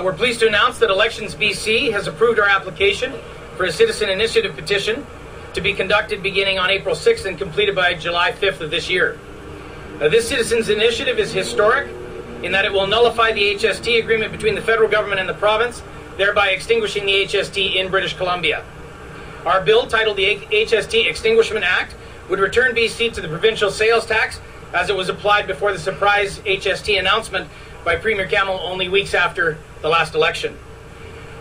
We're pleased to announce that Elections BC has approved our application for a citizen initiative petition to be conducted beginning on April 6th and completed by July 5th of this year. This citizens initiative is historic in that it will nullify the HST agreement between the federal government and the province, thereby extinguishing the HST in British Columbia. Our bill, titled the HST Extinguishment Act, would return BC to the provincial sales tax as it was applied before the surprise HST announcement by Premier Campbell only weeks after the last election.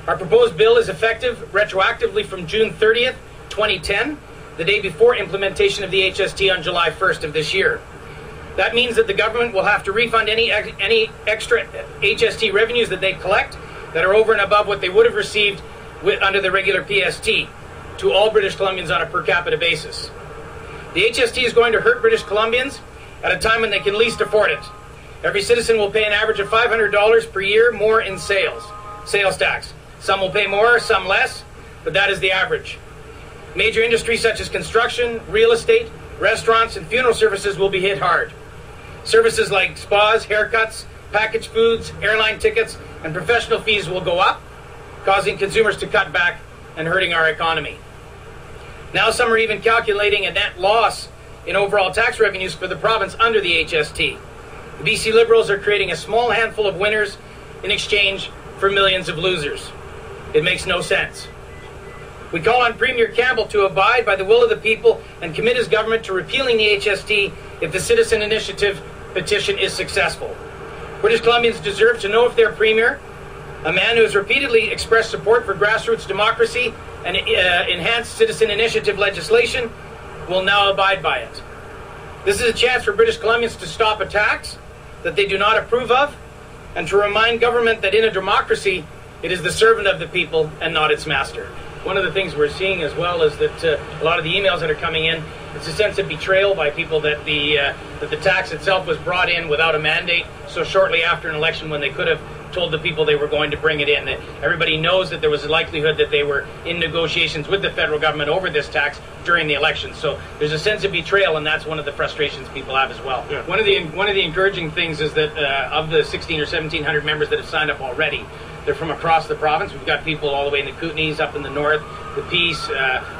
Our proposed bill is effective retroactively from June 30th, 2010, the day before implementation of the HST on July 1st of this year. That means that the government will have to refund any extra HST revenues that they collect that are over and above what they would have received under the regular PST to all British Columbians on a per capita basis. The HST is going to hurt British Columbians at a time when they can least afford it. Every citizen will pay an average of $500 per year more in sales tax. Some will pay more, some less, but that is the average. Major industries such as construction, real estate, restaurants, and funeral services will be hit hard. Services like spas, haircuts, packaged foods, airline tickets, and professional fees will go up, causing consumers to cut back and hurting our economy. Now some are even calculating a net loss in overall tax revenues for the province under the HST. The BC Liberals are creating a small handful of winners in exchange for millions of losers. It makes no sense. We call on Premier Campbell to abide by the will of the people and commit his government to repealing the HST if the citizen initiative petition is successful. British Columbians deserve to know if their Premier, a man who has repeatedly expressed support for grassroots democracy and enhanced citizen initiative legislation, will now abide by it. This is a chance for British Columbians to stop a tax that they do not approve of and to remind government that in a democracy, it is the servant of the people and not its master. One of the things we're seeing as well is that a lot of the emails that are coming in, it's a sense of betrayal by people that the tax itself was brought in without a mandate so shortly after an election when they could have told the people they were going to bring it in. Everybody knows that there was a likelihood that they were in negotiations with the federal government over this tax during the election. So there's a sense of betrayal, and that's one of the frustrations people have as well. Yeah. One of the encouraging things is that of the 1,600 or 1,700 members that have signed up already, they're from across the province. We've got people all the way in the Kootenays, up in the north, the Peace,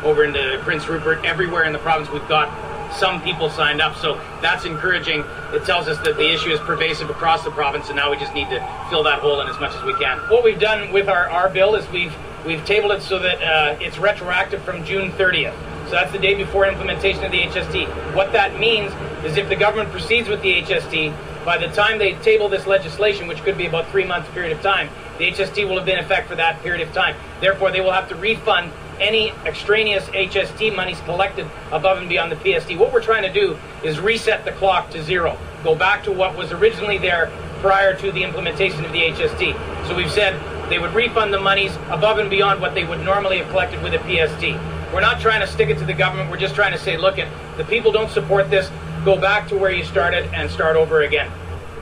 over into Prince Rupert, everywhere in the province we've got some people signed up. So that's encouraging. It tells us that the issue is pervasive across the province, and now we just need to fill that hole in as much as we can. What we've done with our bill is we've tabled it so that it's retroactive from June 30th. So that's the day before implementation of the HST. What that means is if the government proceeds with the HST, by the time they table this legislation, which could be about 3 months period of time, the HST will have been in effect for that period of time. Therefore, they will have to refund any extraneous HST monies collected above and beyond the PST. What we're trying to do is reset the clock to zero. Go back to what was originally there prior to the implementation of the HST. So we've said they would refund the monies above and beyond what they would normally have collected with a PST. We're not trying to stick it to the government. We're just trying to say, look, if the people don't support this, go back to where you started and start over again.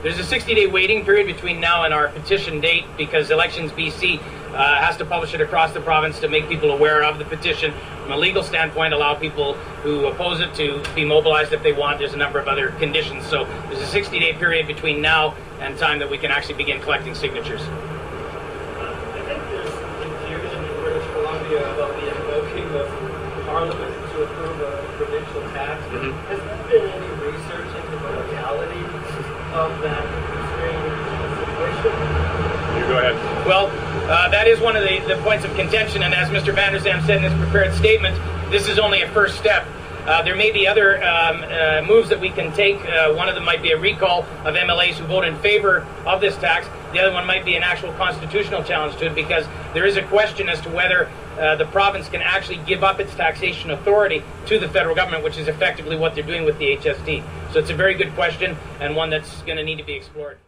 There's a 60-day waiting period between now and our petition date because Elections BC has to publish it across the province to make people aware of the petition. From a legal standpoint, allow people who oppose it to be mobilized if they want. There's a number of other conditions. So there's a 60-day period between now and time that we can actually begin collecting signatures. I think there's confusion in British Columbia about the invoking of Parliament to approve a provincial tax. Mm-hmm. Has there been any research into the legality of that situation? You go ahead. Well, that is one of the points of contention, and as Mr. Van der Zam said in his prepared statement, this is only a first step. There may be other moves that we can take. One of them might be a recall of MLAs who vote in favor of this tax. The other one might be an actual constitutional challenge to it, because there is a question as to whether the province can actually give up its taxation authority to the federal government, which is effectively what they're doing with the HST. So it's a very good question, and one that's going to need to be explored.